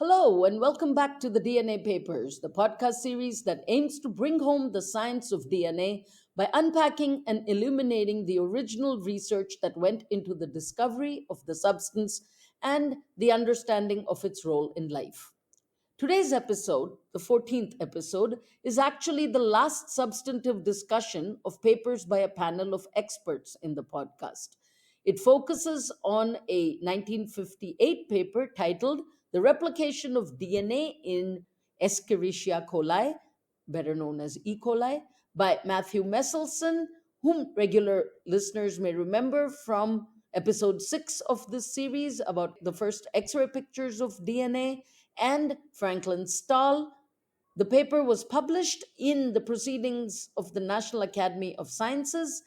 Hello, and welcome back to the DNA Papers, the podcast series that aims to bring home the science of DNA by unpacking and illuminating the original research that went into the discovery of the substance and the understanding of its role in life. Today's episode, the 14th episode, is actually the last substantive discussion of papers by a panel of experts in the podcast. It focuses on a 1958 paper titled The Replication of DNA in Escherichia coli, better known as E. coli, by Matthew Meselson, whom regular listeners may remember from episode 6 of this series about the first X ray pictures of DNA, and Franklin Stahl. The paper was published in the Proceedings of the National Academy of Sciences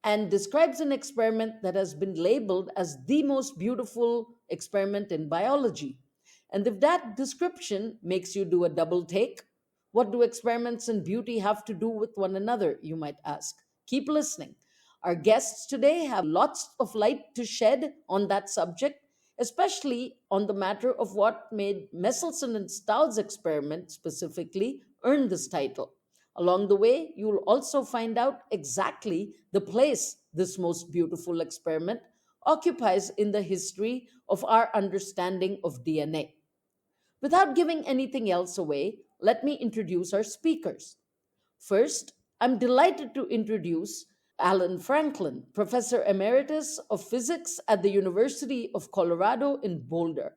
and describes an experiment that has been labeled as the most beautiful experiment in biology. And if that description makes you do a double take, what do experiments and beauty have to do with one another, you might ask? Keep listening. Our guests today have lots of light to shed on that subject, especially on the matter of what made Meselson and Stahl's experiment specifically earn this title. Along the way, you will also find out exactly the place this most beautiful experiment occupies in the history of our understanding of DNA. Without giving anything else away, let me introduce our speakers. First, I'm delighted to introduce Alan Franklin, Professor Emeritus of Physics at the University of Colorado in Boulder,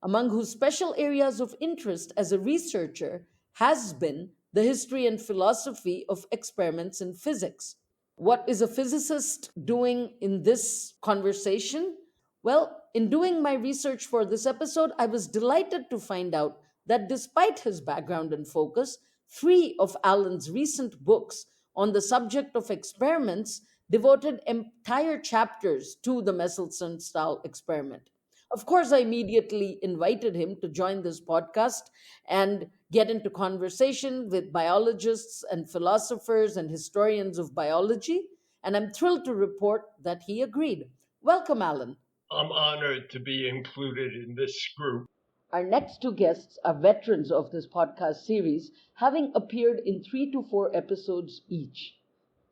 among whose special areas of interest as a researcher has been the history and philosophy of experiments in physics. What is a physicist doing in this conversation? Well, in doing my research for this episode, I was delighted to find out that despite his background and focus, three of Alan's recent books on the subject of experiments devoted entire chapters to the Meselson Stahl experiment. Of course, I immediately invited him to join this podcast and get into conversation with biologists and philosophers and historians of biology, and I'm thrilled to report that he agreed. Welcome, Alan. I'm honored to be included in this group. Our next two guests are veterans of this podcast series, having appeared in 3 to 4 episodes each.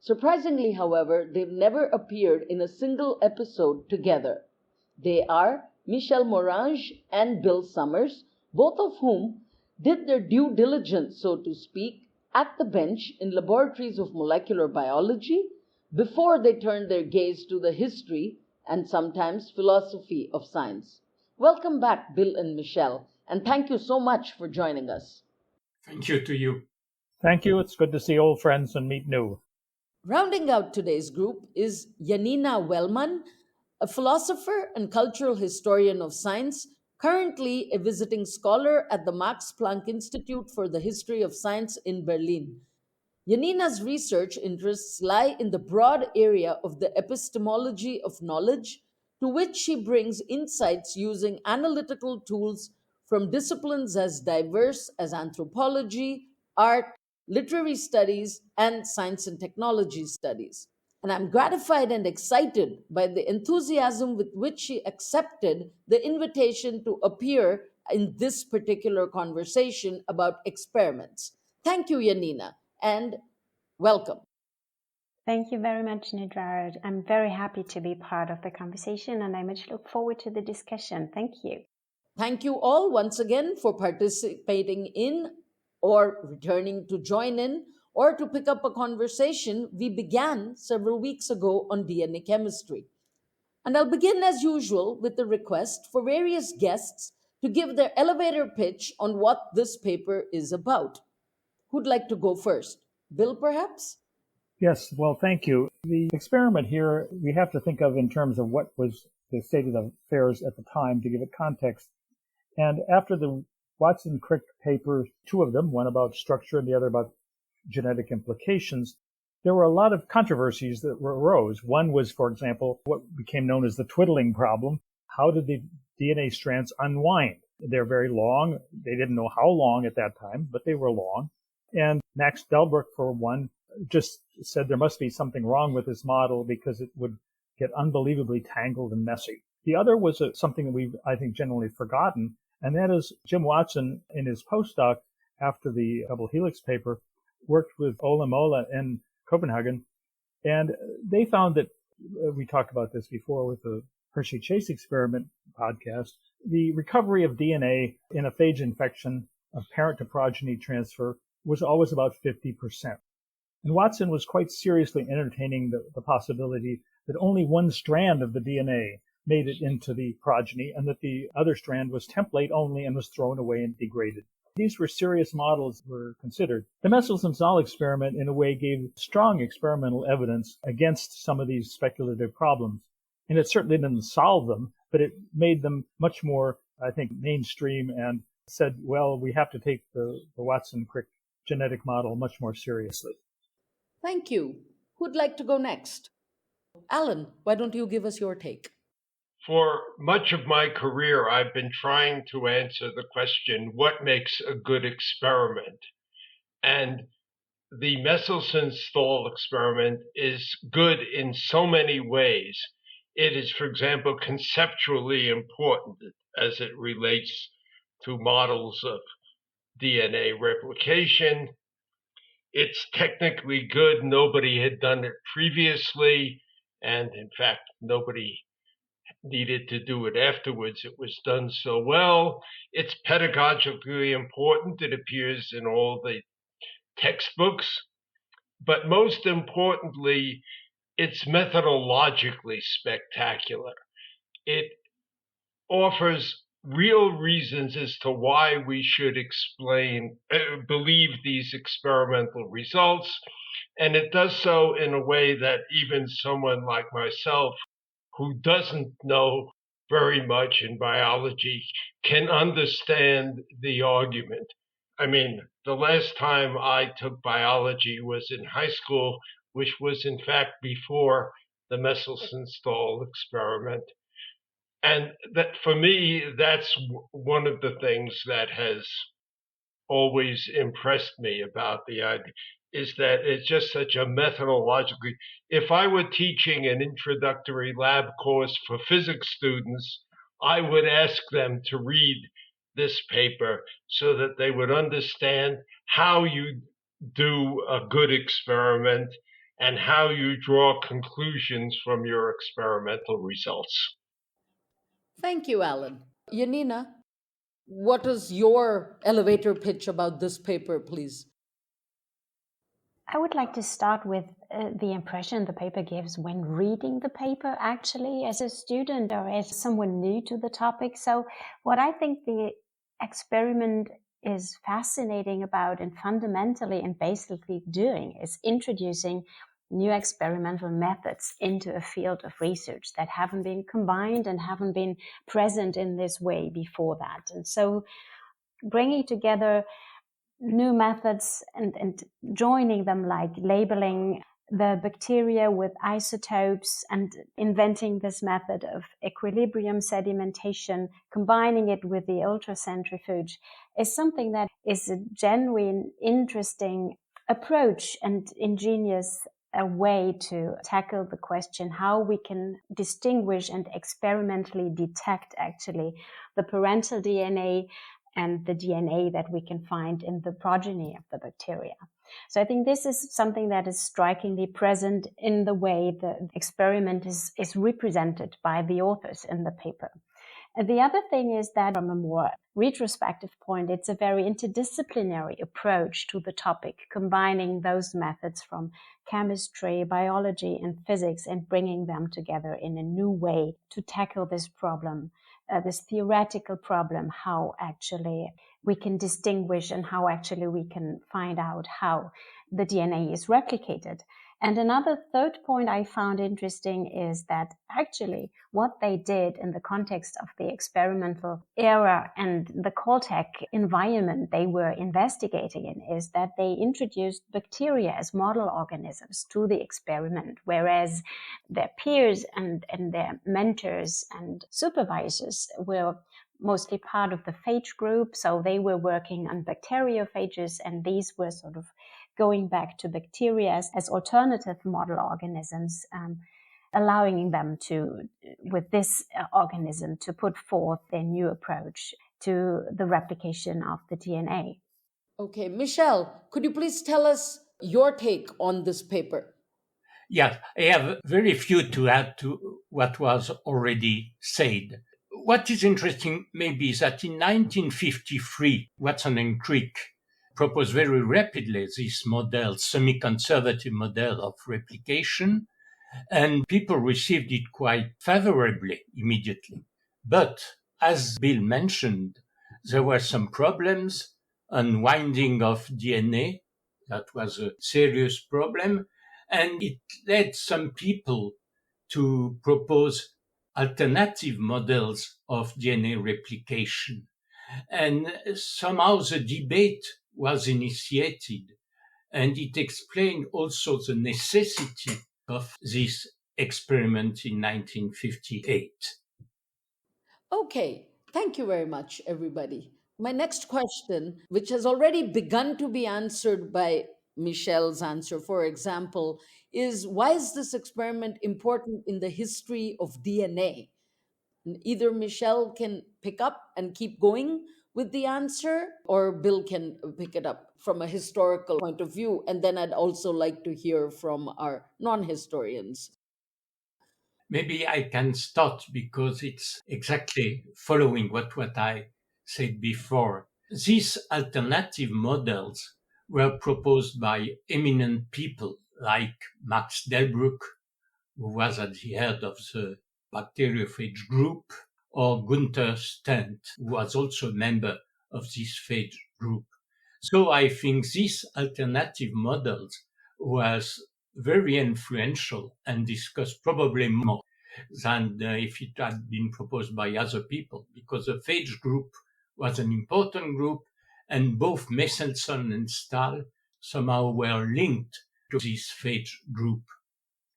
Surprisingly, however, they've never appeared in a single episode together. They are Michel Morange and Bill Summers, both of whom did their due diligence, so to speak, at the bench in laboratories of molecular biology before they turned their gaze to the history and sometimes philosophy of science. Welcome back, Bill and Michelle, and thank you so much for joining us. Thank you to you. Thank you. It's good to see old friends and meet new. Rounding out today's group is Janina Wellman, a philosopher and cultural historian of science, currently a visiting scholar at the Max Planck Institute for the History of Science in Berlin. Janina's research interests lie in the broad area of the epistemology of knowledge, to which she brings insights using analytical tools from disciplines as diverse as anthropology, art, literary studies, and science and technology studies. And I'm gratified and excited by the enthusiasm with which she accepted the invitation to appear in this particular conversation about experiments. Thank you, Janina, and welcome. Thank you very much, Nidra. I'm very happy to be part of the conversation and I much look forward to the discussion. Thank you. Thank you all once again for participating in or returning to join in or to pick up a conversation we began several weeks ago on DNA chemistry. And I'll begin as usual with the request for various guests to give their elevator pitch on what this paper is about. Who'd like to go first? Bill, perhaps? Yes, well, thank you. The experiment here, we have to think of in terms of what was the state of the affairs at the time to give it context. And after the Watson-Crick papers, two of them, one about structure and the other about genetic implications, there were a lot of controversies that arose. One was, for example, what became known as the twiddling problem. How did the DNA strands unwind? They're very long. They didn't know how long at that time, but they were long. And Max Delbruck, for one, just said there must be something wrong with this model because it would get unbelievably tangled and messy. The other was something that we've, I think, generally forgotten, And that is Jim Watson, in his postdoc after the double helix paper, worked with Ole Mola in Copenhagen. And they found that, we talked about this before with the Hershey-Chase experiment podcast, the recovery of DNA in a phage infection of parent to progeny transfer was always about 50%. And Watson was quite seriously entertaining the possibility that only one strand of the DNA made it into the progeny and that the other strand was template only and was thrown away and degraded. These were serious models were considered. The Meselson and Stahl experiment, in a way, gave strong experimental evidence against some of these speculative problems. And it certainly didn't solve them, but it made them much more, I think, mainstream and said, well, we have to take the Watson-Crick genetic model much more seriously. Thank you. Who'd like to go next? Alan, why don't you give us your take? For much of my career, I've been trying to answer the question, what makes a good experiment? And the Meselson-Stahl experiment is good in so many ways. It is, for example, conceptually important as it relates to models of DNA replication. It's technically good. Nobody had done it previously. And in fact, nobody needed to do it afterwards. It was done so well. It's pedagogically important. It appears in all the textbooks. But most importantly, it's methodologically spectacular. It offers real reasons as to why we should believe these experimental results. And it does so in a way that even someone like myself, who doesn't know very much in biology, can understand the argument. I mean, the last time I took biology was in high school, which was in fact before the Meselson-Stahl experiment. And that, for me, that's one of the things that has always impressed me about the idea, is that it's just such a methodologically. If I were teaching an introductory lab course for physics students, I would ask them to read this paper so that they would understand how you do a good experiment and how you draw conclusions from your experimental results. Thank you, Alan. Yanina, what is your elevator pitch about this paper, please? I would like to start with the impression the paper gives when reading the paper, actually, as a student or as someone new to the topic. So what I think the experiment is fascinating about and fundamentally and basically doing is introducing new experimental methods into a field of research that haven't been combined and haven't been present in this way before that. And so bringing together new methods and joining them, like labeling the bacteria with isotopes and inventing this method of equilibrium sedimentation, combining it with the ultracentrifuge, is something that is a genuine, interesting approach and ingenious a way to tackle the question how we can distinguish and experimentally detect actually the parental DNA and the DNA that we can find in the progeny of the bacteria. So I think this is something that is strikingly present in the way the experiment is represented by the authors in the paper. And the other thing is that from a more retrospective point, it's a very interdisciplinary approach to the topic, combining those methods from chemistry, biology, and physics and bringing them together in a new way to tackle this problem, this theoretical problem, how actually we can distinguish and how actually we can find out how the DNA is replicated. And another third point I found interesting is that actually what they did in the context of the experimental era and the Caltech environment they were investigating in is that they introduced bacteria as model organisms to the experiment, whereas their peers and their mentors and supervisors were mostly part of the phage group. So they were working on bacteriophages, and these were sort of going back to bacteria as alternative model organisms, allowing them to, with this organism, to put forth their new approach to the replication of the DNA. Okay, Michelle, could you please tell us your take on this paper? Yes, I have very few to add to what was already said. What is interesting maybe is that in 1953, Watson and Crick proposed very rapidly this model, semiconservative model of replication, and people received it quite favorably immediately. But as Bill mentioned, there were some problems, unwinding of DNA, that was a serious problem, and it led some people to propose alternative models of DNA replication. And somehow the debate was initiated, and it explained also the necessity of this experiment in 1958. Okay, thank you very much, everybody. My next question, which has already begun to be answered by Michelle's answer, for example, is why is this experiment important in the history of DNA? And either Michelle can pick up and keep going with the answer, or Bill can pick it up from a historical point of view. And then I'd also like to hear from our non historians. Maybe I can start because it's exactly following what I said before. These alternative models were proposed by eminent people like Max Delbruck, who was at the head of the bacteriophage group, or Gunther Stent, who was also a member of this phage group. So I think these alternative models was very influential and discussed probably more than if it had been proposed by other people, because the phage group was an important group, and both Meselson and Stahl somehow were linked to this phage group.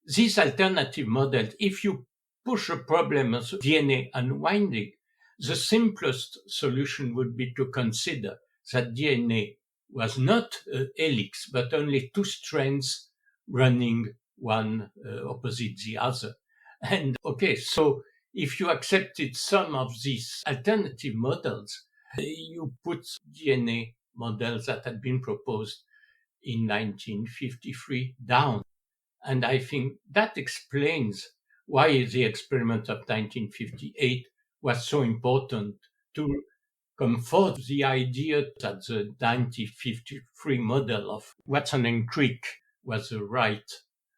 This alternative model, if you push a problem of DNA unwinding, the simplest solution would be to consider that DNA was not a helix, but only two strands running one opposite the other. And okay, so if you accepted some of these alternative models, you put DNA models that had been proposed in 1953 down. And I think that explains why the experiment of 1958 was so important to comfort the idea that the 1953 model of Watson and Crick was the right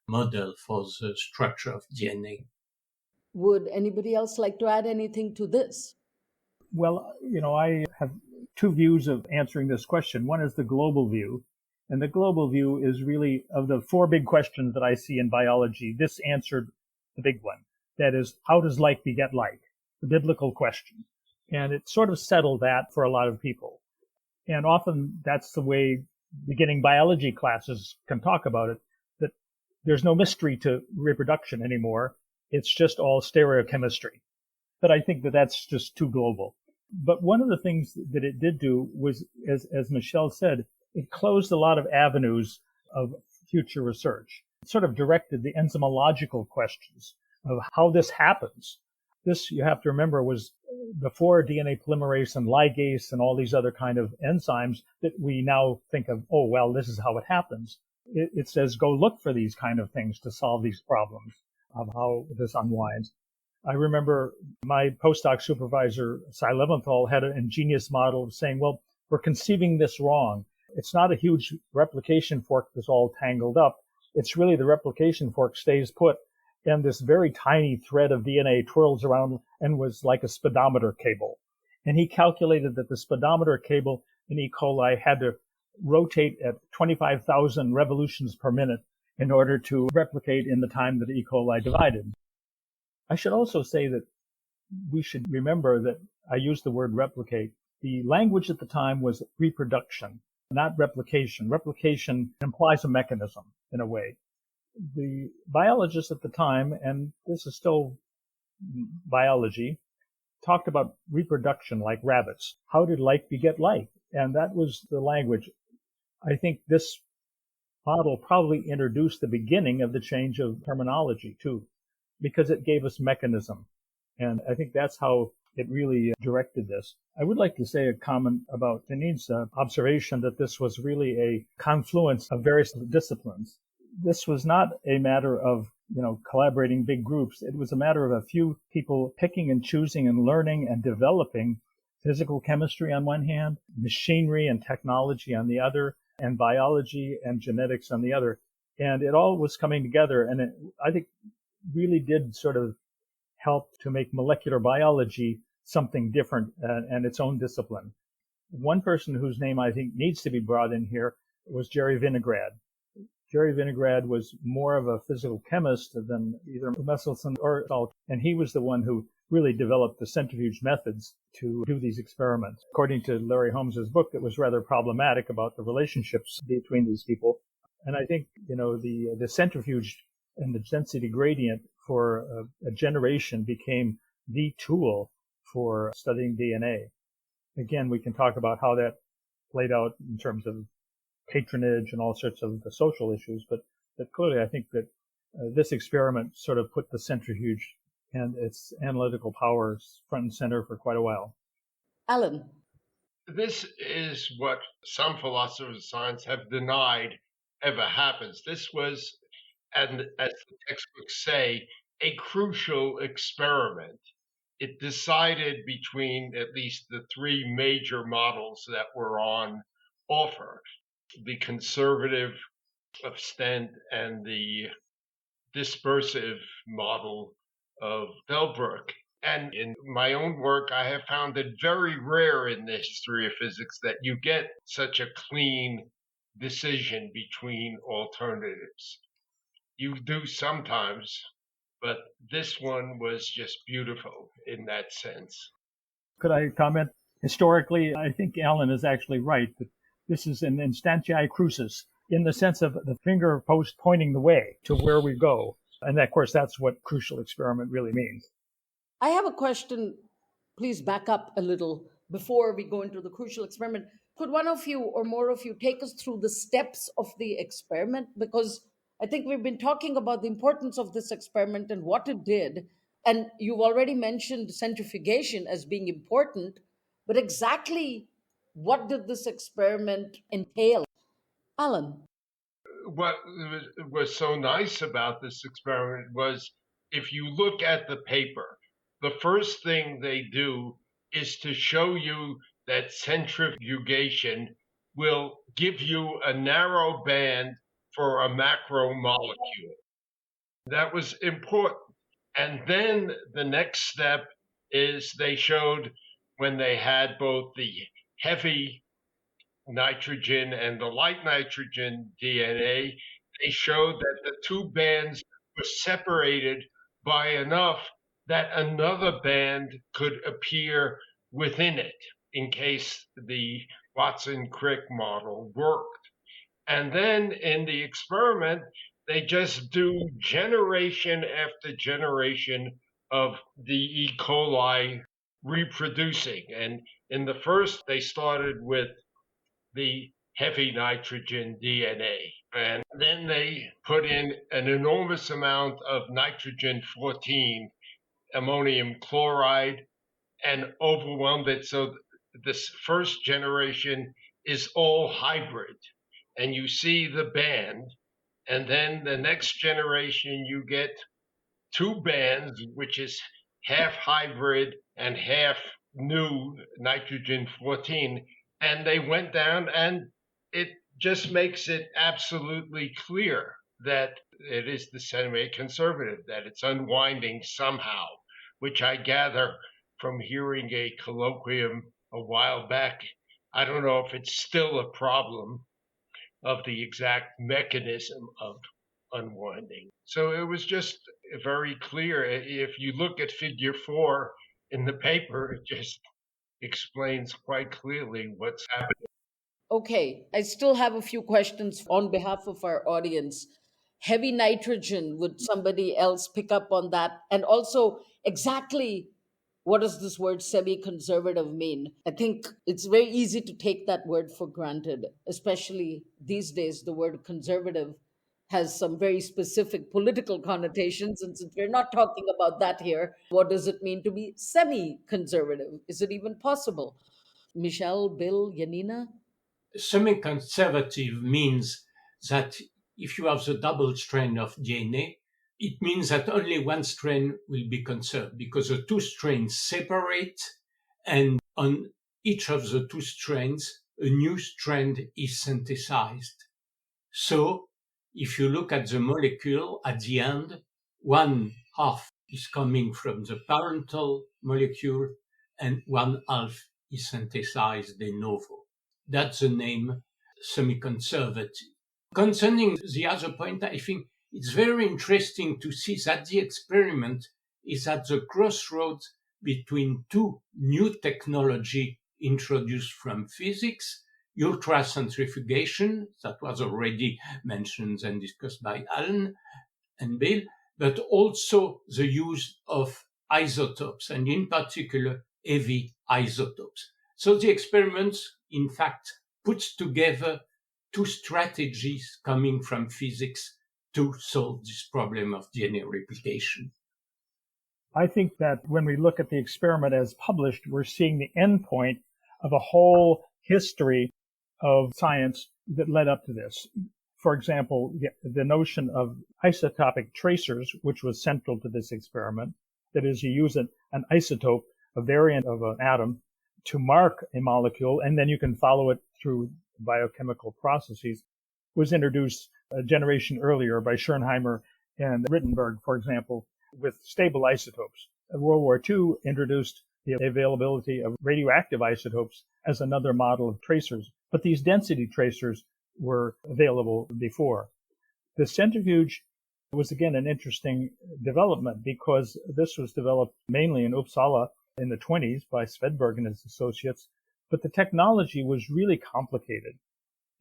model for the structure of DNA. Would anybody else like to add anything to this? Well, I have two views of answering this question. One is the global view. And the global view is really, of the four big questions that I see in biology, this answered the big one. That is, how does like beget like? The biblical question. And it sort of settled that for a lot of people. And often that's the way beginning biology classes can talk about it, that there's no mystery to reproduction anymore. It's just all stereochemistry. But I think that that's just too global. But one of the things that it did do was, as Michelle said, it closed a lot of avenues of future research. It sort of directed the enzymological questions of how this happens. This, you have to remember, was before DNA polymerase and ligase and all these other kind of enzymes that we now think of, oh, well, this is how it happens. It says go look for these kind of things to solve these problems of how this unwinds. I remember my postdoc supervisor, Cy Leventhal, had an ingenious model of saying, well, we're conceiving this wrong. It's not a huge replication fork that's all tangled up. It's really the replication fork stays put, and this very tiny thread of DNA twirls around and was like a speedometer cable. And he calculated that the speedometer cable in E. coli had to rotate at 25,000 revolutions per minute in order to replicate in the time that E. coli divided. I should also say that we should remember that I used the word replicate. The language at the time was reproduction, not replication. Replication implies a mechanism in a way. The biologists at the time, and this is still biology, talked about reproduction like rabbits. How did like beget like? And that was the language. I think this model probably introduced the beginning of the change of terminology too, because it gave us mechanism. And I think that's how it really directed this. I would like to say a comment about Janine's observation that this was really a confluence of various disciplines. This was not a matter of collaborating big groups. It was a matter of a few people picking and choosing and learning and developing physical chemistry on one hand, machinery and technology on the other, and biology and genetics on the other. And it all was coming together, and it, I think, really did sort of help to make molecular biology something different and its own discipline. One person whose name I think needs to be brought in here was Jerry Vinograd. Jerry Vinograd was more of a physical chemist than either Meselson or Stahl, and he was the one who really developed the centrifuge methods to do these experiments. According to Larry Holmes's book, it was rather problematic about the relationships between these people. And I think, the centrifuge and the density gradient for a generation became the tool for studying DNA. Again, we can talk about how that played out in terms of patronage and all sorts of the social issues, but clearly I think that this experiment sort of put the centrifuge and its analytical powers front and center for quite a while. Alan. This is what some philosophers of science have denied ever happens. This was, and as the textbooks say, a crucial experiment. It decided between at least the three major models that were on offer: the conservative of Stent and the dispersive model of Delbruck. And in my own work, I have found it very rare in the history of physics that you get such a clean decision between alternatives. You do sometimes, but this one was just beautiful in that sense. Could I comment? Historically, I think Alan is actually right that this is an instantiae crucis in the sense of the finger post pointing the way to where we go. And of course, that's what crucial experiment really means. I have a question. Please back up a little before we go into the crucial experiment. Could one of you or more of you take us through the steps of the experiment? Because I think we've been talking about the importance of this experiment and what it did. And you've already mentioned centrifugation as being important, but exactly what did this experiment entail? Alan. What was so nice about this experiment was if you look at the paper, the first thing they do is to show you that centrifugation will give you a narrow band for a macromolecule. That was important. And then the next step is they showed when they had both the heavy nitrogen and the light nitrogen DNA, they showed that the two bands were separated by enough that another band could appear within it in case the Watson-Crick model worked. And then in the experiment, they just do generation after generation of the E. coli reproducing. And in the first, they started with the heavy nitrogen DNA. And then they put in an enormous amount of nitrogen 14, ammonium chloride, and overwhelmed it. So this first generation is all hybrid. And you see the band. And then the next generation, you get two bands, which is half hybrid and half new nitrogen 14. And they went down, and it just makes it absolutely clear that it is the semiconservative, that it's unwinding somehow, which I gather from hearing a colloquium a while back. I don't know if it's still a problem of the exact mechanism of unwinding. So it was just very clear. If you look at figure 4 in the paper, it just explains quite clearly what's happening. Okay, I still have a few questions on behalf of our audience. Heavy nitrogen, would somebody else pick up on that? And also, exactly what does this word semi-conservative mean? I think it's very easy to take that word for granted, especially these days. The word conservative has some very specific political connotations. And since we're not talking about that here, what does it mean to be semi conservative? Is it even possible? Michelle, Bill, Yanina? Semi-conservative means that if you have the double strand of DNA, it means that only one strand will be conserved because the two strands separate, and on each of the two strands, a new strand is synthesized. So if you look at the molecule at the end, one half is coming from the parental molecule and one half is synthesized de novo. That's the name semi-conservative. Concerning the other point, I think it's very interesting to see that the experiment is at the crossroads between two new technology introduced from physics, ultracentrifugation, that was already mentioned and discussed by Alan and Bill, but also the use of isotopes, and in particular, heavy isotopes. So the experiment, in fact, puts together two strategies coming from physics to solve this problem of DNA replication. I think that when we look at the experiment as published, we're seeing the end point of a whole history of science that led up to this. For example, the notion of isotopic tracers, which was central to this experiment, that is, you use an isotope, a variant of an atom, to mark a molecule, and then you can follow it through biochemical processes, was introduced a generation earlier by Schönheimer and Rittenberg, for example, with stable isotopes. World War II introduced the availability of radioactive isotopes as another model of tracers, but these density tracers were available before. The centrifuge was, again, an interesting development because this was developed mainly in Uppsala in the 1920s by Svedberg and his associates, but the technology was really complicated.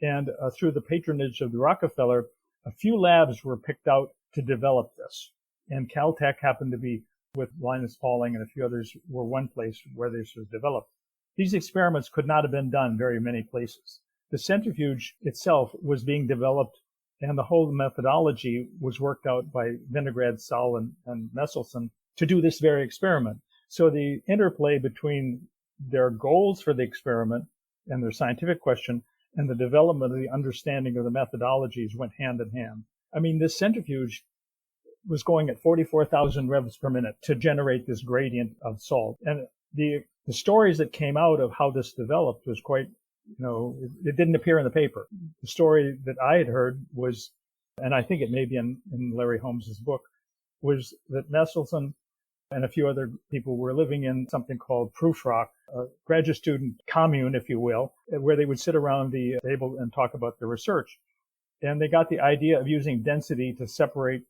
And through the patronage of the Rockefeller, a few labs were picked out to develop this. And Caltech happened to be, with Linus Pauling and a few others, were one place where this was developed. These experiments could not have been done very many places. The centrifuge itself was being developed, and the whole methodology was worked out by Vinograd, Stahl, and Meselson to do this very experiment. So the interplay between their goals for the experiment and their scientific question and the development of the understanding of the methodologies went hand in hand. I mean, this centrifuge was going at 44,000 revs per minute to generate this gradient of salt. And the stories that came out of how this developed was quite, it didn't appear in the paper. The story that I had heard was, and I think it may be in Larry Holmes's book, was that Meselson and a few other people were living in something called Proofrock, a graduate student commune, if you will, where they would sit around the table and talk about their research. And they got the idea of using density to separate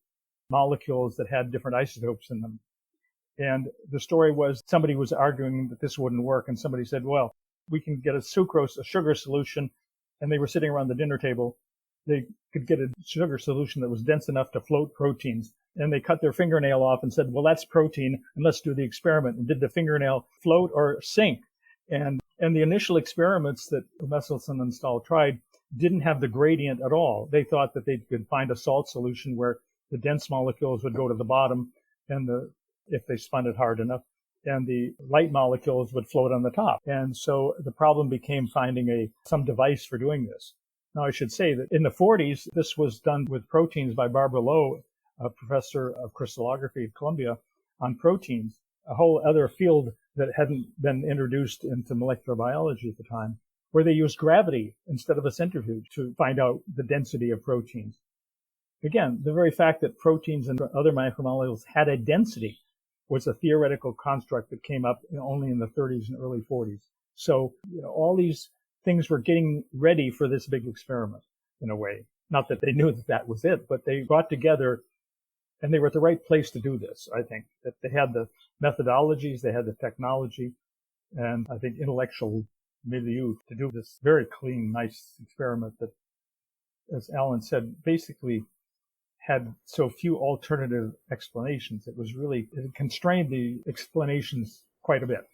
molecules that had different isotopes in them. And the story was somebody was arguing that this wouldn't work, and somebody said, well, we can get a sugar solution, and they were sitting around the dinner table. They could get a sugar solution that was dense enough to float proteins. And they cut their fingernail off and said, well, that's protein, and let's do the experiment. And did the fingernail float or sink? And the initial experiments that Meselson and Stahl tried didn't have the gradient at all. They thought that they could find a salt solution where the dense molecules would go to the bottom, and if they spun it hard enough, and the light molecules would float on the top. And so the problem became finding some device for doing this. Now, I should say that in the 40s, this was done with proteins by Barbara Lowe, a professor of crystallography at Columbia, on proteins, a whole other field that hadn't been introduced into molecular biology at the time, where they used gravity instead of a centrifuge to find out the density of proteins. Again, the very fact that proteins and other macromolecules had a density was a theoretical construct that came up only in the 30s and early 40s. So, all these things were getting ready for this big experiment in a way. Not that they knew that that was it, but they brought together, and they were at the right place to do this, I think. That they had the methodologies, they had the technology, and I think intellectual milieu to do this very clean, nice experiment that, as Alan said, basically had so few alternative explanations. It constrained the explanations quite a bit.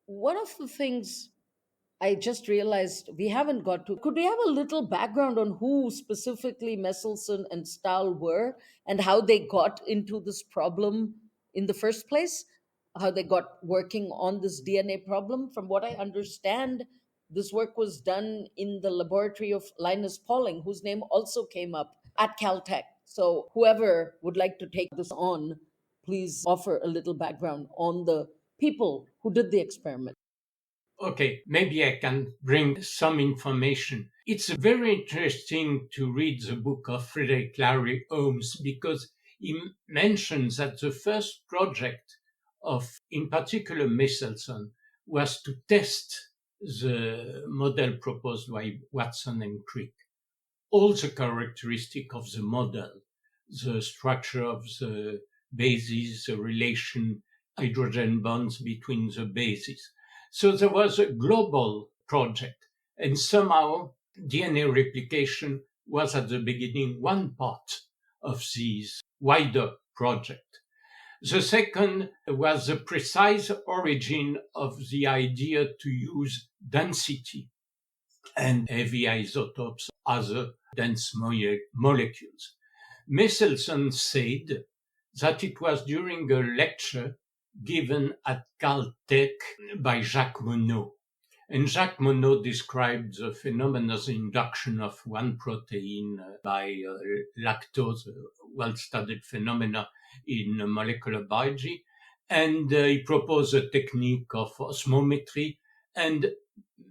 One of the things I just realized we haven't got to. Could we have a little background on who specifically Meselson and Stahl were and how they got into this problem in the first place? How they got working on this DNA problem? From what I understand, this work was done in the laboratory of Linus Pauling, whose name also came up at Caltech. So, whoever would like to take this on, please offer a little background on the people who did the experiment. Okay, maybe I can bring some information. It's very interesting to read the book of Frederick Larry Holmes because he mentions that the first project of, in particular, Meselson was to test the model proposed by Watson and Crick. All the characteristics of the model, the structure of the bases, the relation, hydrogen bonds between the bases. So there was a global project, and somehow DNA replication was at the beginning one part of this wider project. The second was the precise origin of the idea to use density and heavy isotopes, other dense molecules. Meselson said that it was during a lecture given at Caltech by Jacques Monod. And Jacques Monod described the phenomenon of induction of one protein by lactose, a well-studied phenomena in molecular biology. And he proposed a technique of osmometry. And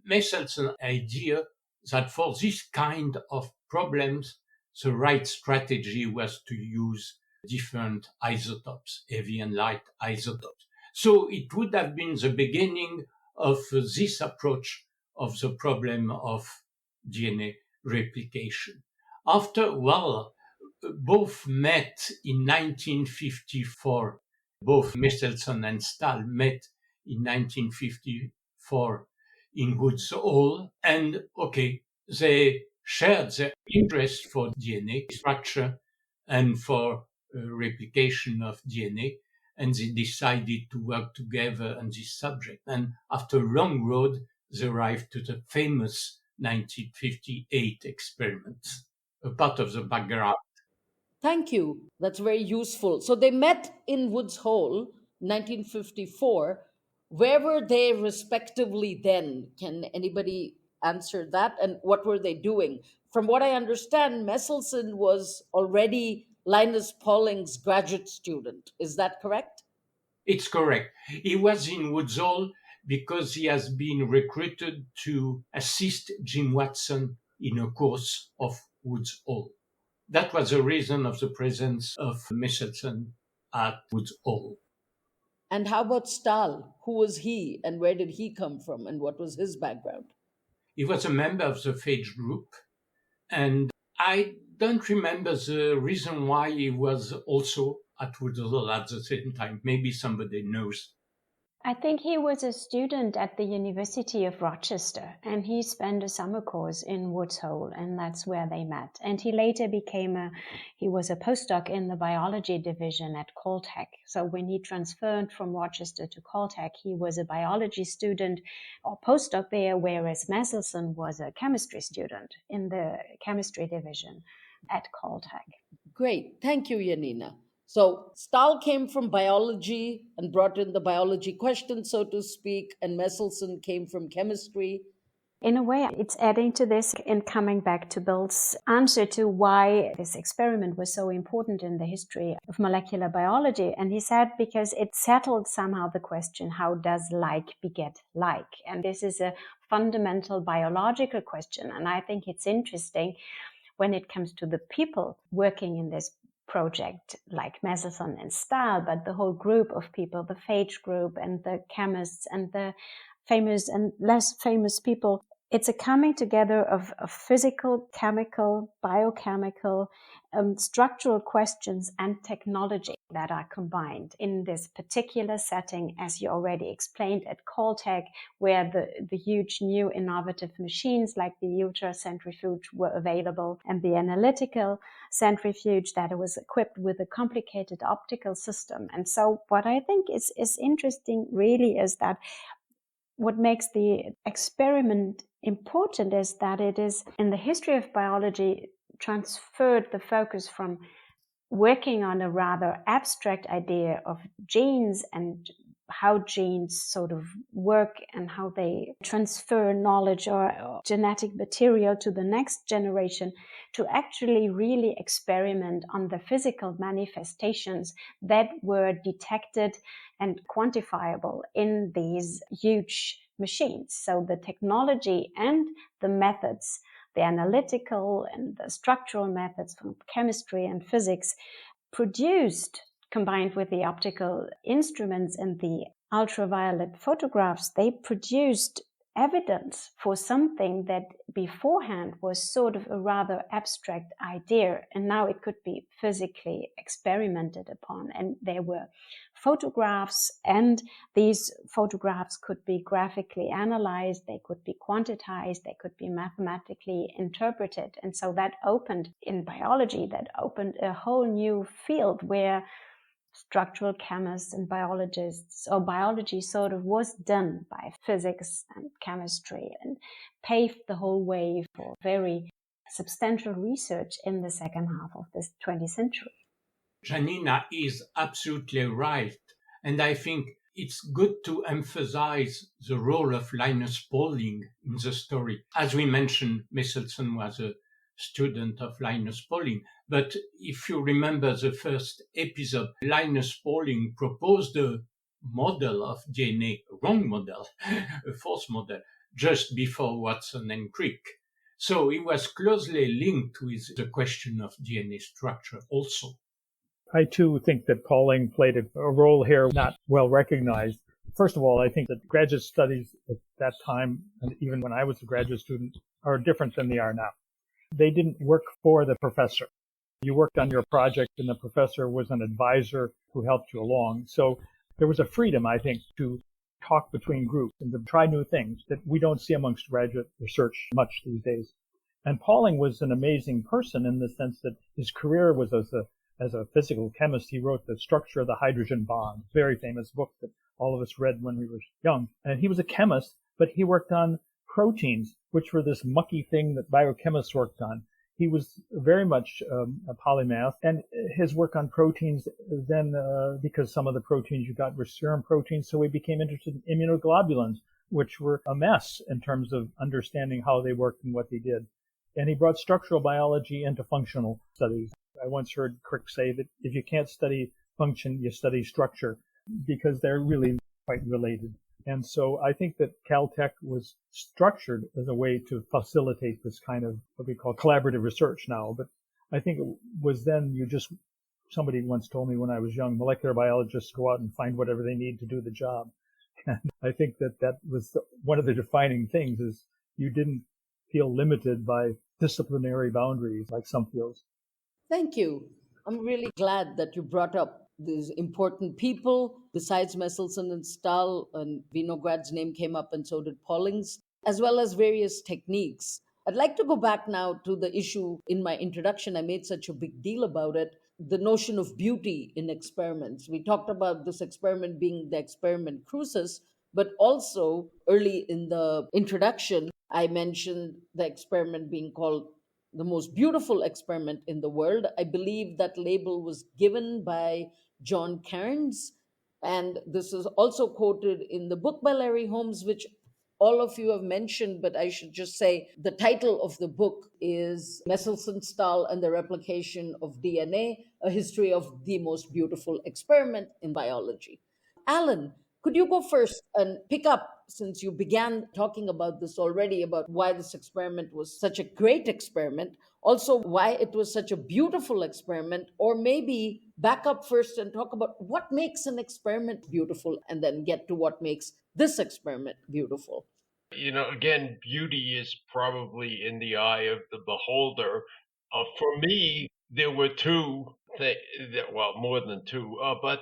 Meselson's idea that for this kind of problems, the right strategy was to use different isotopes, heavy and light isotopes. So it would have been the beginning of this approach of the problem of DNA replication. After, both met in 1954. Both Meselson and Stahl met in 1954 in Woods Hole, and they shared their interest for DNA structure and for replication of DNA, and they decided to work together on this subject. And after a long road, they arrived to the famous 1958 experiment, a part of the background. Thank you. That's very useful. So they met in Woods Hole, 1954. Where were they respectively then? Can anybody answer that? And what were they doing? From what I understand, Meselson was already Linus Pauling's graduate student. Is that correct? It's correct. He was in Woods Hole because he has been recruited to assist Jim Watson in a course of Woods Hole. That was the reason of the presence of Meselson at Woods Hole. And how about Stahl? Who was he and where did he come from and what was his background? He was a member of the phage group, and I don't remember the reason why he was also at Woods Hole at the same time. Maybe somebody knows. I think he was a student at the University of Rochester, and he spent a summer course in Woods Hole, and that's where they met. And he later he was a postdoc in the biology division at Caltech. So when he transferred from Rochester to Caltech, he was a biology student or postdoc there, whereas Meselson was a chemistry student in the chemistry division at Caltech. Great. Thank you, Yanina. So Stahl came from biology and brought in the biology question, so to speak, and Meselson came from chemistry. In a way, it's adding to this and coming back to Bill's answer to why this experiment was so important in the history of molecular biology. And he said because it settled somehow the question, how does like beget like? And this is a fundamental biological question. And I think it's interesting when it comes to the people working in this project, like Meselson and Stahl, but the whole group of people, the phage group and the chemists and the famous and less famous people. It's a coming together of physical, chemical, biochemical, structural questions and technology that are combined in this particular setting, as you already explained at Caltech, where the huge new innovative machines like the ultracentrifuge were available and the analytical centrifuge that was equipped with a complicated optical system. And so what I think is interesting really is that what makes the experiment important is that it is, in the history of biology, transferred the focus from working on a rather abstract idea of genes and how genes sort of work and how they transfer knowledge or genetic material to the next generation, to actually really experiment on the physical manifestations that were detected and quantifiable in these huge machines. So the technology and the methods, the analytical and the structural methods from chemistry and physics, produced, combined with the optical instruments and the ultraviolet photographs, they produced evidence for something that beforehand was sort of a rather abstract idea, and now it could be physically experimented upon. And there were photographs, and these photographs could be graphically analyzed, they could be quantized, they could be mathematically interpreted. And so that opened, in biology, that opened a whole new field where structural chemists and biologists, or biology sort of was done by physics and chemistry, and paved the whole way for very substantial research in the second half of this 20th century. Janina is absolutely right. And I think it's good to emphasize the role of Linus Pauling in the story. As we mentioned, Meselson was a student of Linus Pauling. But if you remember the first episode, Linus Pauling proposed a model of DNA, a wrong model, a false model, just before Watson and Crick. So it was closely linked with the question of DNA structure also. I too think that Pauling played a role here not well recognized. First of all, I think that graduate studies at that time, and even when I was a graduate student, are different than they are now. They didn't work for the professor. You worked on your project and the professor was an advisor who helped you along. So there was a freedom, I think, to talk between groups and to try new things that we don't see amongst graduate research much these days. And Pauling was an amazing person in the sense that his career was as a physical chemist. He wrote The Structure of the Hydrogen Bond, very famous book that all of us read when we were young. And he was a chemist, but he worked on proteins, which were this mucky thing that biochemists worked on. He was very much a polymath, and his work on proteins then, because some of the proteins you got were serum proteins, so he became interested in immunoglobulins, which were a mess in terms of understanding how they worked and what they did. And he brought structural biology into functional studies. I once heard Crick say that if you can't study function, you study structure, because they're really quite related. And so I think that Caltech was structured as a way to facilitate this kind of what we call collaborative research now. But I think it was then somebody once told me when I was young, molecular biologists go out and find whatever they need to do the job. And I think that was one of the defining things, is you didn't feel limited by disciplinary boundaries like some fields. Thank you. I'm really glad that you brought up these important people. Besides Meselson and Stahl, and Vinograd's name came up, and so did Pauling's, as well as various techniques. I'd like to go back now to the issue in my introduction. I made such a big deal about it, the notion of beauty in experiments. We talked about this experiment being the experiment crucis, but also early in the introduction, I mentioned the experiment being called the most beautiful experiment in the world. I believe that label was given by John Cairns, and this is also quoted in the book by Larry Holmes, which all of you have mentioned, but I should just say the title of the book is Meselson Stahl and the Replication of DNA, a history of the most beautiful experiment in biology. Alan, could you go first and pick up, since you began talking about this already, about why this experiment was such a great experiment, also why it was such a beautiful experiment, or maybe back up first and talk about what makes an experiment beautiful, and then get to what makes this experiment beautiful. Again, beauty is probably in the eye of the beholder. For me, there were two things, well, more than two, but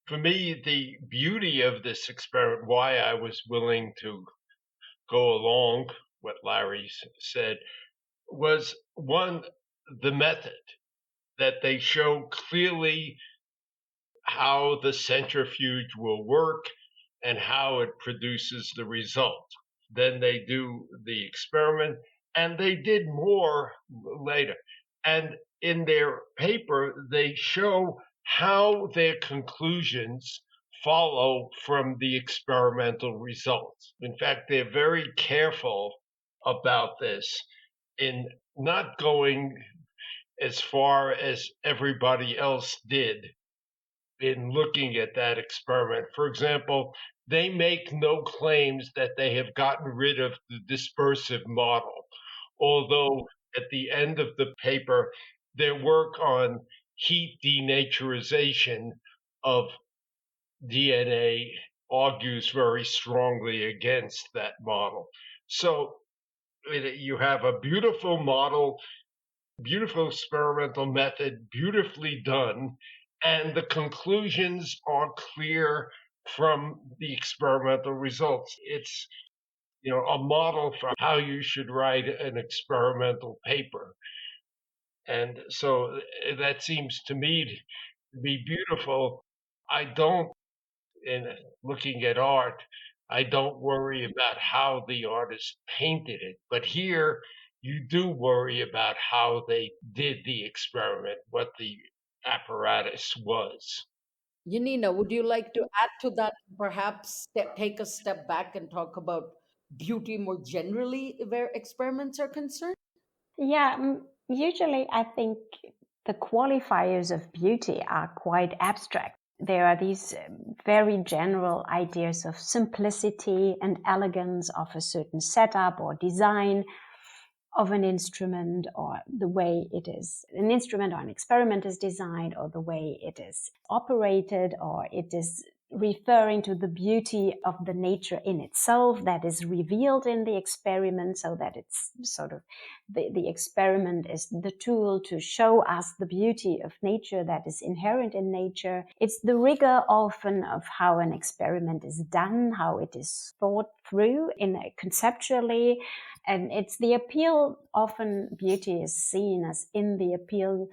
for me, the beauty of this experiment, why I was willing to go along what Larry said, was one, the method, that they show clearly how the centrifuge will work, and how it produces the result. Then they do the experiment, and they did more later. And in their paper, they show how their conclusions follow from the experimental results. In fact, they're very careful about this in not going as far as everybody else did in looking at that experiment. For example, they make no claims that they have gotten rid of the dispersive model, although at the end of the paper, their work on heat denaturization of DNA argues very strongly against that model. So you have a beautiful model, beautiful experimental method, beautifully done, and the conclusions are clear from the experimental results. It's a model for how you should write an experimental paper. And so that seems to me to be beautiful. I don't, in looking at art, I don't worry about how the artist painted it. But here, you do worry about how they did the experiment, what the apparatus was. Yanina, would you like to add to that? Perhaps take a step back and talk about beauty more generally where experiments are concerned? Yeah, usually I think the qualifiers of beauty are quite abstract. There are these very general ideas of simplicity and elegance of a certain setup or design of an instrument, or the way it is an instrument or an experiment is designed, or the way it is operated, or it is referring to the beauty of the nature in itself that is revealed in the experiment, so that it's sort of the experiment is the tool to show us the beauty of nature that is inherent in nature. It's the rigor often of how an experiment is done, how it is thought through conceptually, and it's the appeal. Often beauty is seen as in the appeal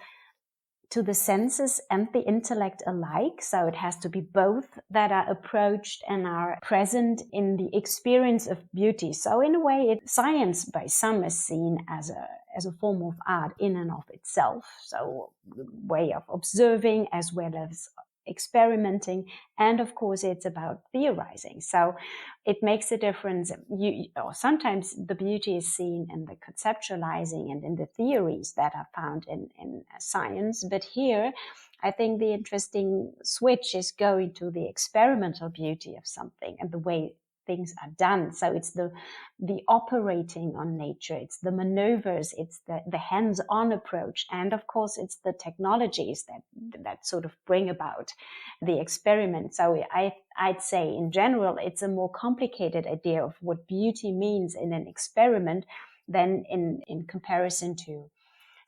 to the senses and the intellect alike. So it has to be both that are approached and are present in the experience of beauty. So in a way, science by some is seen as a form of art in and of itself. So a way of observing as well as experimenting, and of course it's about theorizing. So it makes a difference. Or sometimes the beauty is seen in the conceptualizing and in the theories that are found in science, but here I think the interesting switch is going to the experimental beauty of something and the way things are done. So it's the operating on nature, it's the maneuvers, it's the hands-on approach, and of course it's the technologies that sort of bring about the experiment. So I'd say in general it's a more complicated idea of what beauty means in an experiment than in comparison to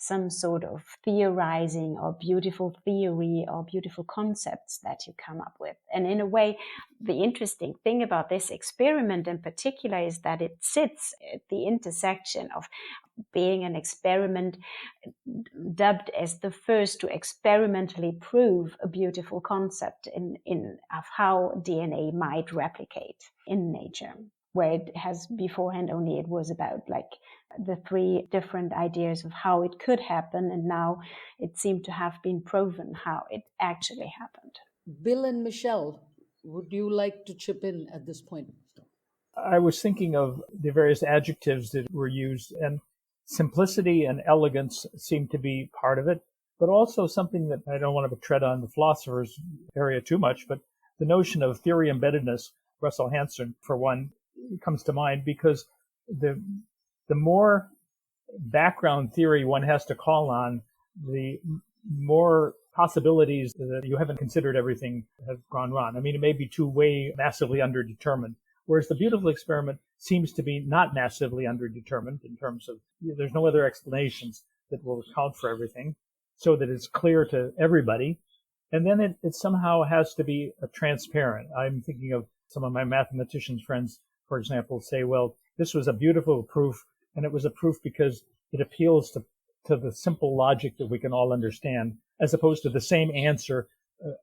some sort of theorizing or beautiful theory or beautiful concepts that you come up with. And in a way, the interesting thing about this experiment in particular is that it sits at the intersection of being an experiment dubbed as the first to experimentally prove a beautiful concept of how DNA might replicate in nature, where it has beforehand only it was about like the three different ideas of how it could happen, and now it seemed to have been proven how it actually happened. Bill and Michelle, would you like to chip in at this point? I was thinking of the various adjectives that were used, and simplicity and elegance seem to be part of it, but also something that I don't want to tread on the philosopher's area too much, but the notion of theory embeddedness, Russell Hanson, for one, comes to mind, because the more background theory one has to call on, the more possibilities that you haven't considered everything have gone wrong. I mean, it may be way massively underdetermined, whereas the beautiful experiment seems to be not massively underdetermined in terms of there's no other explanations that will account for everything, so that it's clear to everybody. And then it somehow has to be transparent. I'm thinking of some of my mathematicians friends, for example, say, well, this was a beautiful proof, and it was a proof because it appeals to the simple logic that we can all understand, as opposed to the same answer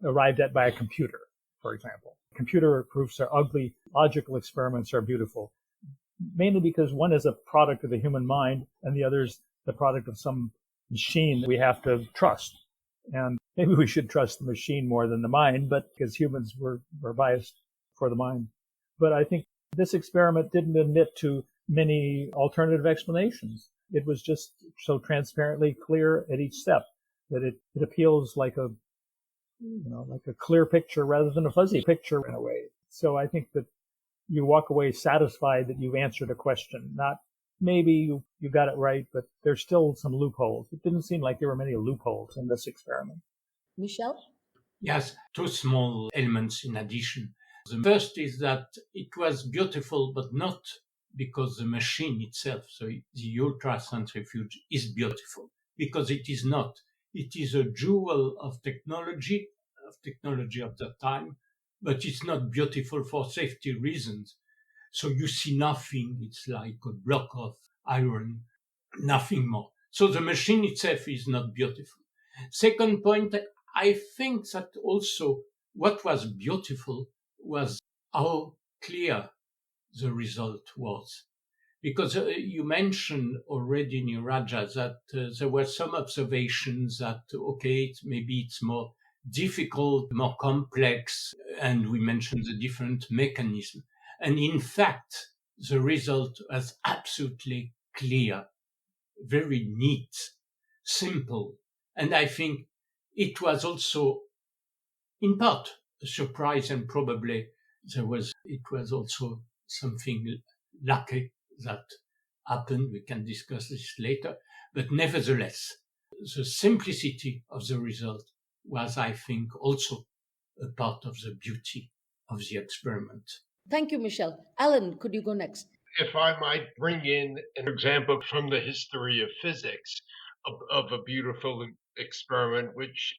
arrived at by a computer, for example. computer proofs are ugly, logical experiments are beautiful. Mainly because one is a product of the human mind and the other is the product of some machine that we have to trust. And maybe we should trust the machine more than the mind, but because humans were biased for the mind. But I think this experiment didn't admit to many alternative explanations. It was just so transparently clear at each step that it appeals like a clear picture rather than a fuzzy picture in a way. So I think that you walk away satisfied that you've answered a question. Not maybe you got it right, but there's still some loopholes. It didn't seem like there were many loopholes in this experiment. Michel? Yes, two small elements in addition. The first is that it was beautiful, but not because the machine itself, so the ultracentrifuge, is beautiful, because it is not. It is a jewel of technology of the time, but it's not beautiful for safety reasons. So you see nothing. It's like a block of iron, nothing more. So the machine itself is not beautiful. Second point, I think that also what was beautiful was how clear the result was. Because you mentioned already, Niraja, that there were some observations that, okay, maybe it's more difficult, more complex, and we mentioned the different mechanisms. And in fact, the result was absolutely clear, very neat, simple. And I think it was also, in part, a surprise, and probably it was also something lucky that happened. We can discuss this later. But nevertheless, the simplicity of the result was, I think, also a part of the beauty of the experiment. Thank you, Michel. Alan, could you go next? If I might bring in an example from the history of physics of a beautiful experiment which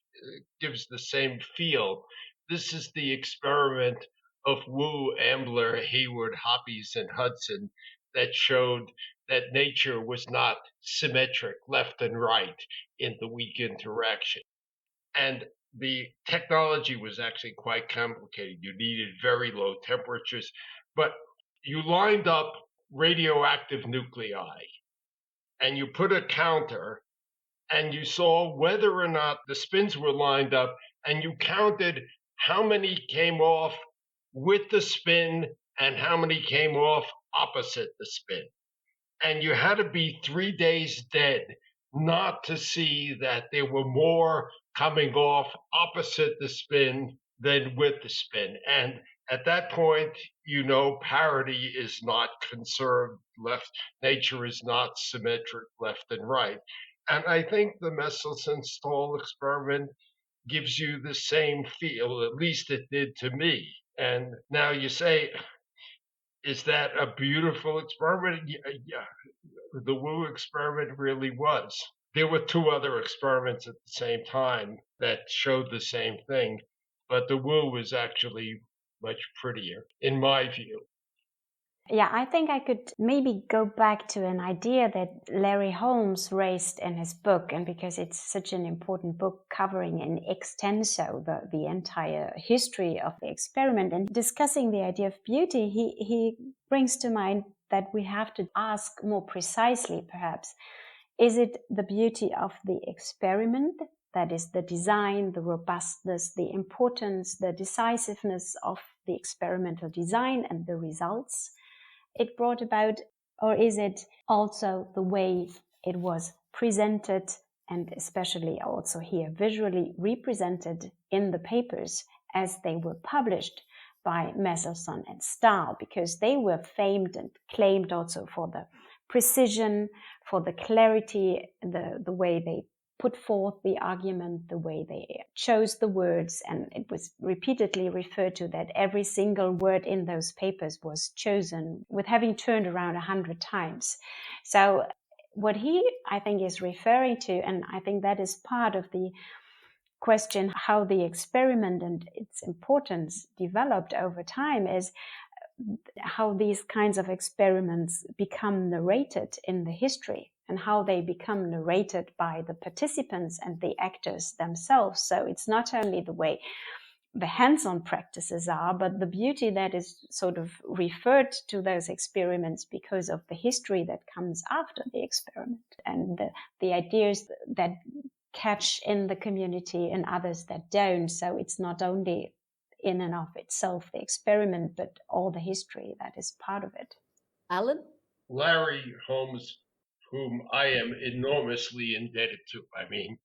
gives the same feel. This is the experiment of Wu, Ambler, Hayward, Hoppies, and Hudson that showed that nature was not symmetric left and right in the weak interaction. And the technology was actually quite complicated. You needed very low temperatures, but you lined up radioactive nuclei and you put a counter and you saw whether or not the spins were lined up, and you counted how many came off with the spin and how many came off opposite the spin. And you had to be 3 days dead not to see that there were more coming off opposite the spin than with the spin. And at that point, parity is not conserved left. Nature is not symmetric left and right. And I think the Meselson Stahl experiment gives you the same feel, at least it did to me. And now you say, is that a beautiful experiment? Yeah, the Wu experiment really was. There were two other experiments at the same time that showed the same thing, but the Wu was actually much prettier, in my view. Yeah, I think I could maybe go back to an idea that Larry Holmes raised in his book, and because it's such an important book covering in extenso the entire history of the experiment and discussing the idea of beauty, he brings to mind that we have to ask more precisely, perhaps, is it the beauty of the experiment, that is the design, the robustness, the importance, the decisiveness of the experimental design and the results it brought about, or is it also the way it was presented, and especially also here visually represented in the papers as they were published by Meselson and Stahl, because they were famed and claimed also for the precision, for the clarity, the way they put forth the argument, the way they chose the words, and it was repeatedly referred to that every single word in those papers was chosen with having turned around 100 times. So what he, I think, is referring to, and I think that is part of the question how the experiment and its importance developed over time, is how these kinds of experiments become narrated in the history and how they become narrated by the participants and the actors themselves. So it's not only the way the hands-on practices are, but the beauty that is sort of referred to those experiments because of the history that comes after the experiment and the ideas that catch in the community and others that don't. So it's not only in and of itself the experiment, but all the history that is part of it. Alan? Larry Holmes, whom I am enormously indebted to, I mean,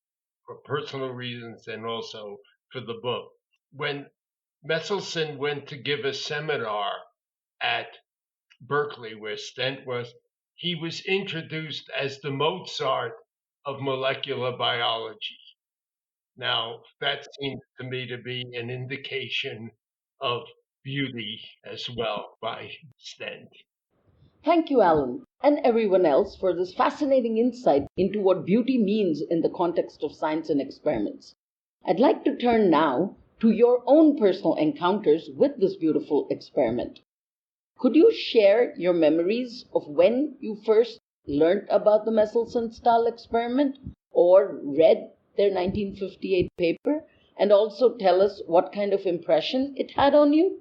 for personal reasons and also for the book. When Meselson went to give a seminar at Berkeley, where Stent was, he was introduced as the Mozart of molecular biology. Now, that seems to me to be an indication of beauty as well by Stent. Thank you, Alan, and everyone else for this fascinating insight into what beauty means in the context of science and experiments. I'd like to turn now to your own personal encounters with this beautiful experiment. Could you share your memories of when you first learned about the Meselson Stahl experiment or read their 1958 paper, and also tell us what kind of impression it had on you?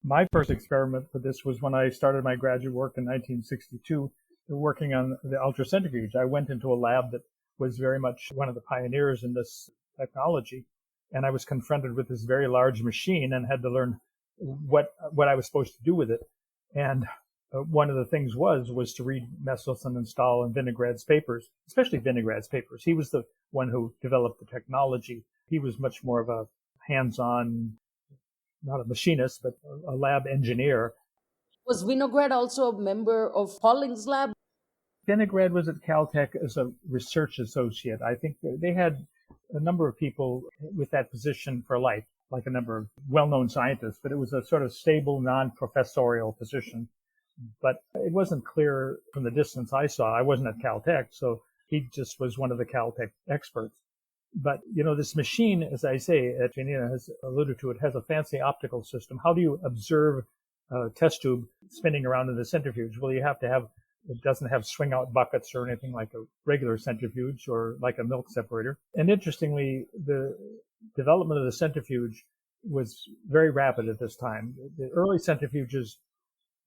My first experiment for this was when I started my graduate work in 1962, working on the ultracentrifuge. I went into a lab that was very much one of the pioneers in this technology, and I was confronted with this very large machine and had to learn what I was supposed to do with it. And one of the things was to read Meselson and Stahl and Vinograd's papers, especially Vinograd's papers. He was the one who developed the technology. He was much more of a hands-on, not a machinist, but a lab engineer. Was Vinograd also a member of Pauling's lab? Vinograd was at Caltech as a research associate. I think they had a number of people with that position for life, like a number of well-known scientists, but it was a sort of stable, non-professorial position. But it wasn't clear from the distance I saw. I wasn't at Caltech, so he just was one of the Caltech experts. But, this machine, as I say, Janina has alluded to, it has a fancy optical system. How do you observe a test tube spinning around in the centrifuge? Well, you have to have, it doesn't have swing out buckets or anything like a regular centrifuge or like a milk separator. And interestingly, the development of the centrifuge was very rapid at this time. The early centrifuges,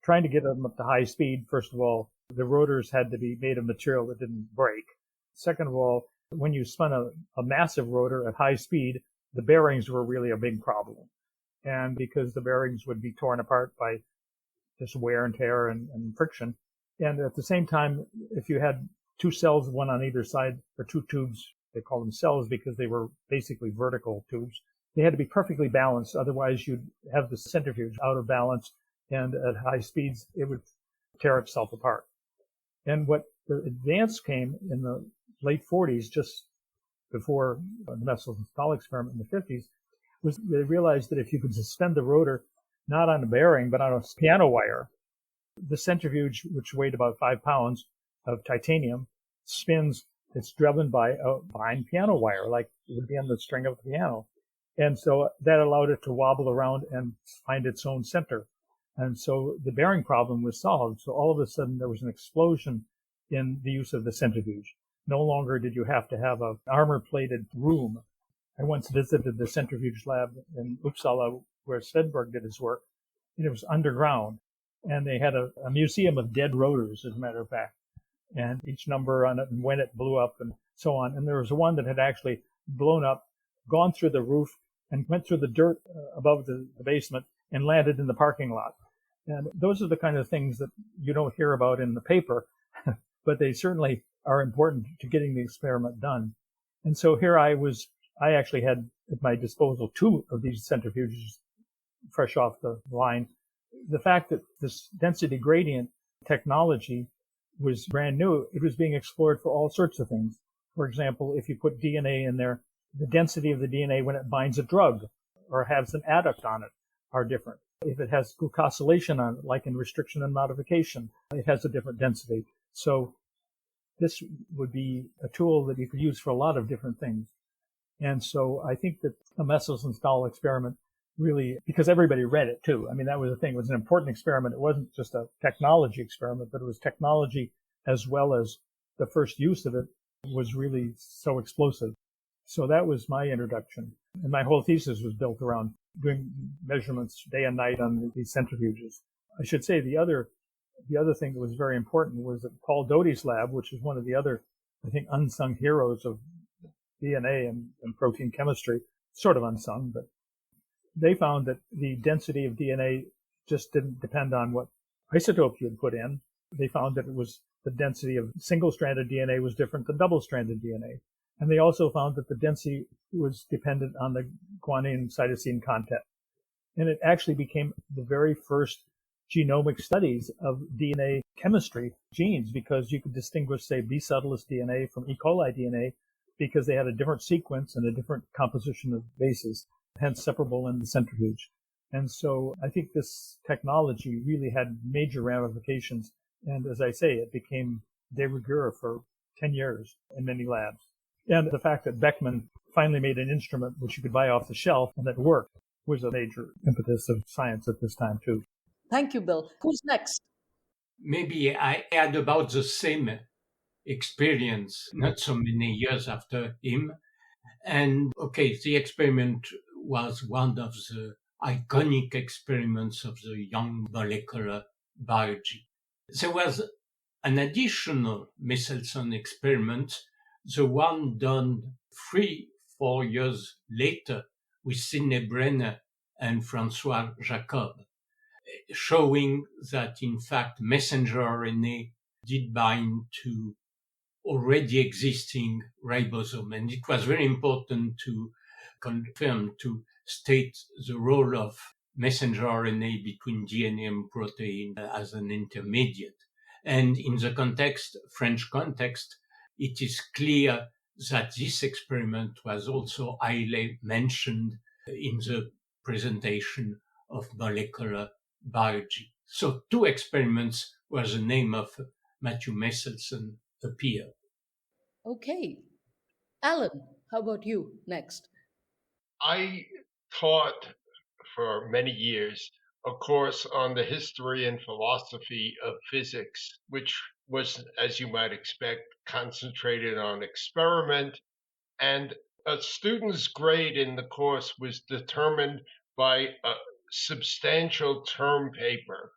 trying to get them up to high speed, first of all, the rotors had to be made of material that didn't break. Second of all, when you spun a massive rotor at high speed, the bearings were really a big problem. And because the bearings would be torn apart by just wear and tear and friction. And at the same time, if you had two cells, one on either side, or two tubes, they call them cells because they were basically vertical tubes, they had to be perfectly balanced. Otherwise, you'd have the centrifuge out of balance, and at high speeds, it would tear itself apart. And what the advance came in the late 40s, just before the Meselson Stahl experiment in the 50s, was they realized that if you could suspend the rotor not on a bearing, but on a piano wire, the centrifuge, which weighed about 5 pounds of titanium, spins, it's driven by a fine piano wire, like it would be on the string of the piano. And so that allowed it to wobble around and find its own center. And so the bearing problem was solved. So all of a sudden there was an explosion in the use of the centrifuge. No longer did you have to have an armor-plated room. I once visited the centrifuge lab in Uppsala where Svedberg did his work, and it was underground. And they had a museum of dead rotors, as a matter of fact, and each number on it and when it blew up and so on. And there was one that had actually blown up, gone through the roof, and went through the dirt above the basement and landed in the parking lot. And those are the kind of things that you don't hear about in the paper, but they certainly are important to getting the experiment done. And so here I actually had at my disposal 2 of these centrifuges fresh off the line. The fact that this density gradient technology was brand new, it was being explored for all sorts of things. For example, if you put DNA in there, the density of the DNA when it binds a drug or has an adduct on it are different. If it has glucosylation on it, like in restriction and modification, it has a different density. So this would be a tool that you could use for a lot of different things. And so I think that the Meselson Stahl experiment really, because everybody read it too. I mean, that was the thing. It was an important experiment. It wasn't just a technology experiment, but it was technology as well as the first use of it was really so explosive. So that was my introduction. And my whole thesis was built around doing measurements day and night on these centrifuges. I should say the other thing that was very important was that Paul Doty's lab, which is one of the other, I think, unsung heroes of DNA and protein chemistry, sort of unsung, but they found that the density of DNA just didn't depend on what isotopes you had put in. They found that it was the density of single-stranded DNA was different than double-stranded DNA. And they also found that the density was dependent on the guanine cytosine content. And it actually became the very first genomic studies of DNA chemistry, genes, because you could distinguish, say, B subtilis DNA from E. coli DNA because they had a different sequence and a different composition of bases, hence separable in the centrifuge. And so I think this technology really had major ramifications. And as I say, it became de rigueur for 10 years in many labs. And the fact that Beckman finally made an instrument which you could buy off the shelf and that worked was a major impetus of science at this time, too. Thank you, Bill. Who's next? Maybe I had about the same experience, not so many years after him. And okay, the experiment was one of the iconic experiments of the young molecular biology. There was an additional Meselson experiment, the one done 3-4 years later with Sidney Brenner and Francois Jacob, showing that in fact messenger RNA did bind to already existing ribosome. And it was very important to confirm, to state the role of messenger RNA between DNA and protein as an intermediate. And in the context, French context, it is clear that this experiment was also highly mentioned in the presentation of molecular biology. So 2 experiments where the name of Matthew Meselson appeared. Okay. Alan, how about you next? I taught for many years a course on the history and philosophy of physics, which was, as you might expect, concentrated on experiment. And a student's grade in the course was determined by a substantial term paper.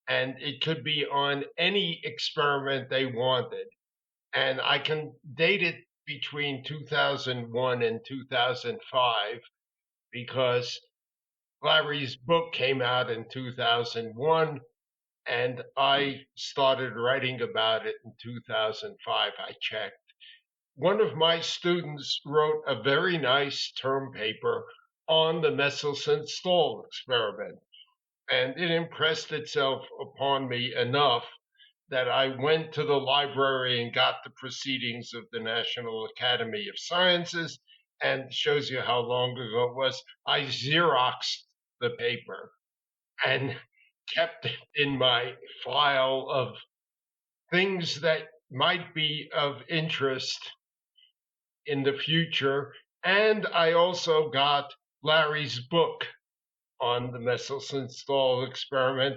And it could be on any experiment they wanted. And I can date it between 2001 and 2005 because Larry's book came out in 2001 and I started writing about it in 2005. I checked. One of my students wrote a very nice term paper on the Meselson Stahl experiment, and it impressed itself upon me enough that I went to the library and got the proceedings of the National Academy of Sciences, and shows you how long ago it was. I Xeroxed the paper and kept it in my file of things that might be of interest in the future. And I also got Larry's book on the Meselson Stahl experiment.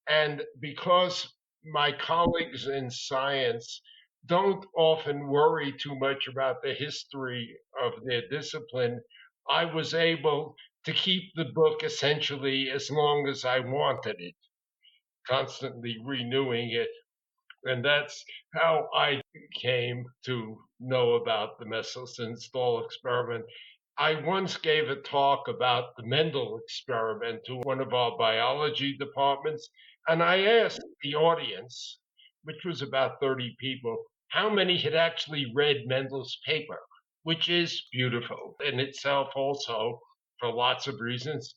And because my colleagues in science don't often worry too much about the history of their discipline, I was able to keep the book essentially as long as I wanted it, constantly renewing it. And that's how I came to know about the Meselson Stahl experiment. I once gave a talk about the Mendel experiment to one of our biology departments, and I asked the audience, which was about 30 people, how many had actually read Mendel's paper, which is beautiful in itself also for lots of reasons.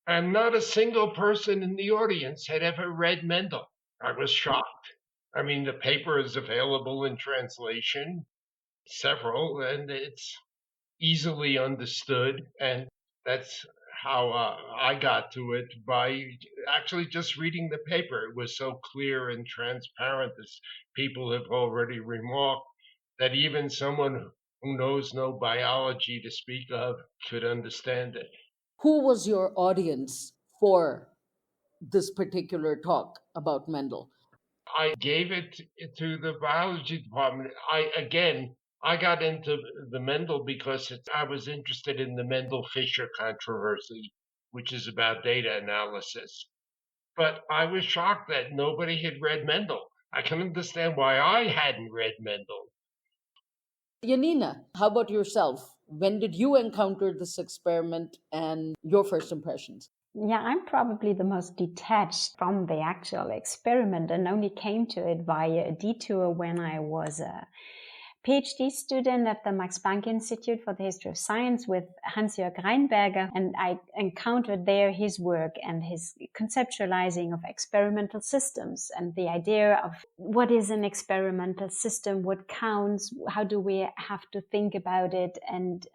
And not a single person in the audience had ever read Mendel. I was shocked. I mean, the paper is available in translation, several, and it's easily understood. And that's how I got to it, by actually just reading the paper. It was so clear and transparent, as people have already remarked, that even someone who knows no biology to speak of could understand it. Who was your audience for this particular talk about Mendel? I gave it to the biology department. I got into the Mendel because I was interested in the Mendel-Fisher controversy, which is about data analysis. But I was shocked that nobody had read Mendel. I can understand why I hadn't read Mendel. Yanina, how about yourself? When did you encounter this experiment and your first impressions? Yeah, I'm probably the most detached from the actual experiment and only came to it via a detour when I was a PhD student at the Max Planck Institute for the History of Science with Hans-Jörg Reinberger, and I encountered there his work and his conceptualizing of experimental systems and the idea of what is an experimental system, what counts, how do we have to think about it, and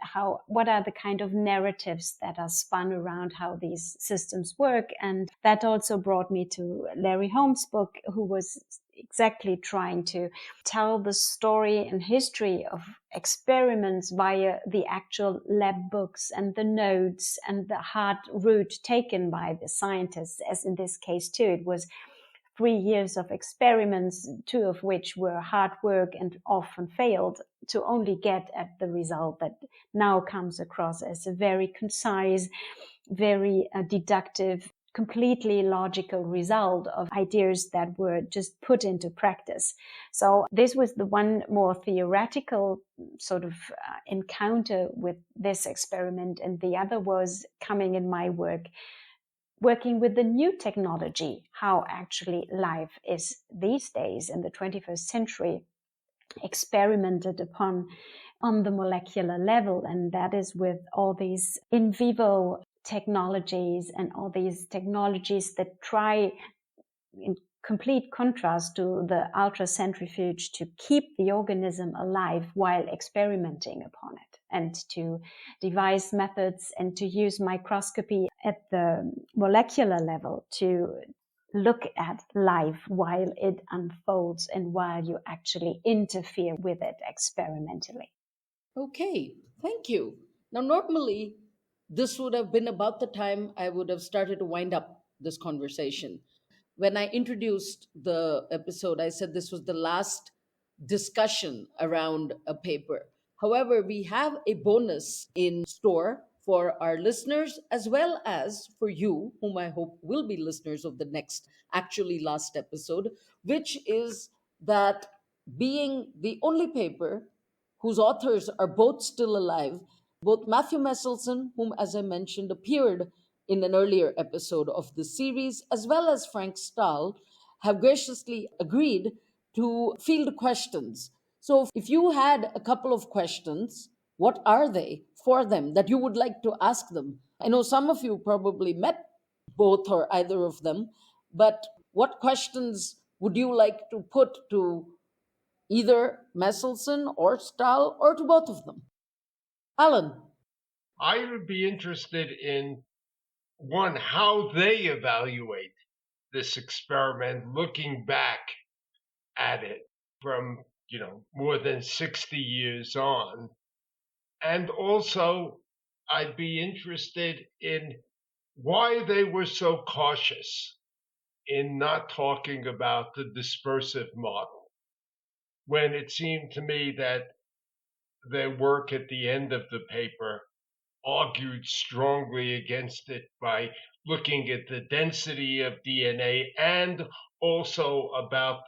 what are the kind of narratives that are spun around how these systems work. And that also brought me to Larry Holmes' book, who was exactly trying to tell the story and history of experiments via the actual lab books and the notes and the hard route taken by the scientists, as in this case too. It was 3 years of experiments, 2 of which were hard work and often failed, to only get at the result that now comes across as a very concise, very deductive, completely logical result of ideas that were just put into practice. So this was the one more theoretical sort of encounter with this experiment. And the other was coming in my work, working with the new technology, how actually life is these days in the 21st century, experimented upon on the molecular level. And that is with all these in vivo technologies and all these technologies that try, in complete contrast to the ultracentrifuge, to keep the organism alive while experimenting upon it, and to devise methods and to use microscopy at the molecular level to look at life while it unfolds and while you actually interfere with it experimentally. Okay, thank you. Now, normally, this would have been about the time I would have started to wind up this conversation. When I introduced the episode, I said this was the last discussion around a paper. However, we have a bonus in store for our listeners as well as for you, whom I hope will be listeners of the next, actually last episode, which is that being the only paper whose authors are both still alive, both Matthew Meselson, whom, as I mentioned, appeared in an earlier episode of the series, as well as Frank Stahl, have graciously agreed to field questions. So, if you had a couple of questions, what are they for them that you would like to ask them? I know some of you probably met both or either of them, but what questions would you like to put to either Meselson or Stahl or to both of them? Alan. I would be interested in one, how they evaluate this experiment, looking back at it from, more than 60 years on. And also, I'd be interested in why they were so cautious in not talking about the dispersive model, when it seemed to me that their work at the end of the paper argued strongly against it by looking at the density of DNA and also about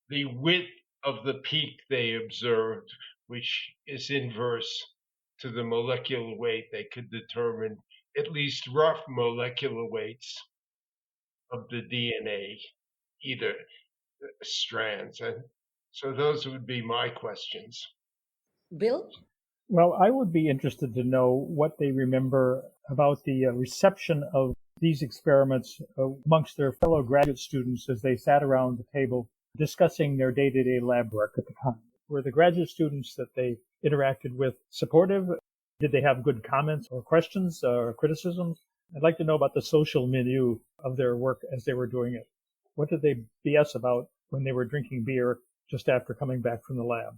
the width of the peak they observed, which is inverse to the molecular weight. They could determine at least rough molecular weights of the DNA, either strands. And so those would be my questions. Bill? Well, I would be interested to know what they remember about the reception of these experiments amongst their fellow graduate students as they sat around the table discussing their day-to-day lab work at the time. Were the graduate students that they interacted with supportive? Did they have good comments or questions or criticisms? I'd like to know about the social milieu of their work as they were doing it. What did they BS about when they were drinking beer just after coming back from the lab?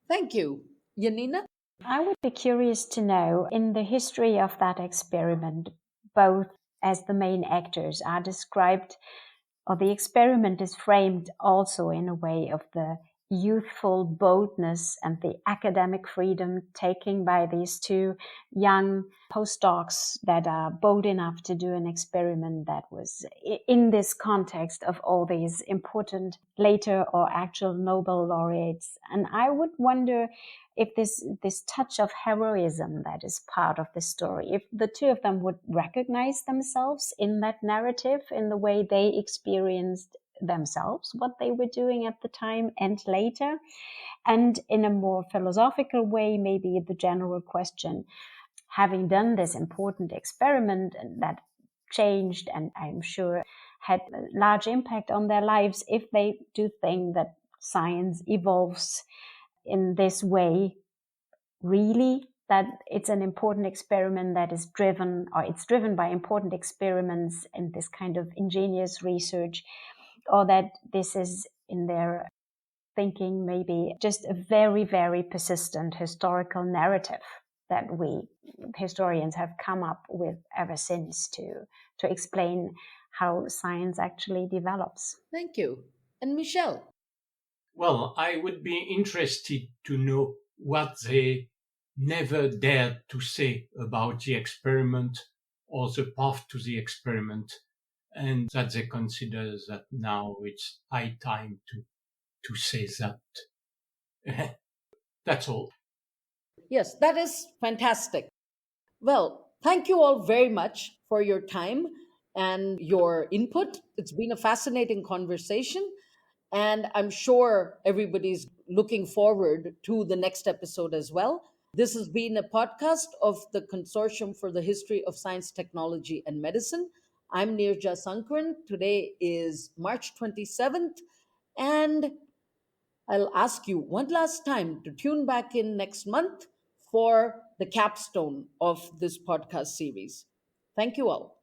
Thank you. Yanina? I would be curious to know, in the history of that experiment, both as the main actors are described, or the experiment is framed also in a way of the youthful boldness and the academic freedom taken by these two young postdocs that are bold enough to do an experiment that was in this context of all these important later or actual Nobel laureates. And I would wonder if this touch of heroism that is part of the story, if the two of them would recognize themselves in that narrative, in the way they experienced themselves, what they were doing at the time and later. And in a more philosophical way, maybe the general question, having done this important experiment that changed and I'm sure had a large impact on their lives, if they do think that science evolves in this way, really, that it's an important experiment that is driven, or it's driven by important experiments and this kind of ingenious research, or that this is in their thinking maybe just a very, very persistent historical narrative that we historians have come up with ever since to explain how science actually develops. Thank you. And Michelle? Well, I would be interested to know what they never dared to say about the experiment or the path to the experiment, and that they consider that now it's high time to say that. That's all. Yes, that is fantastic. Well, thank you all very much for your time and your input. It's been a fascinating conversation, and I'm sure everybody's looking forward to the next episode as well. This has been a podcast of the Consortium for the History of Science, Technology, and Medicine. I'm Nirja Sankaran. Today is March 27th, and I'll ask you one last time to tune back in next month for the capstone of this podcast series. Thank you all.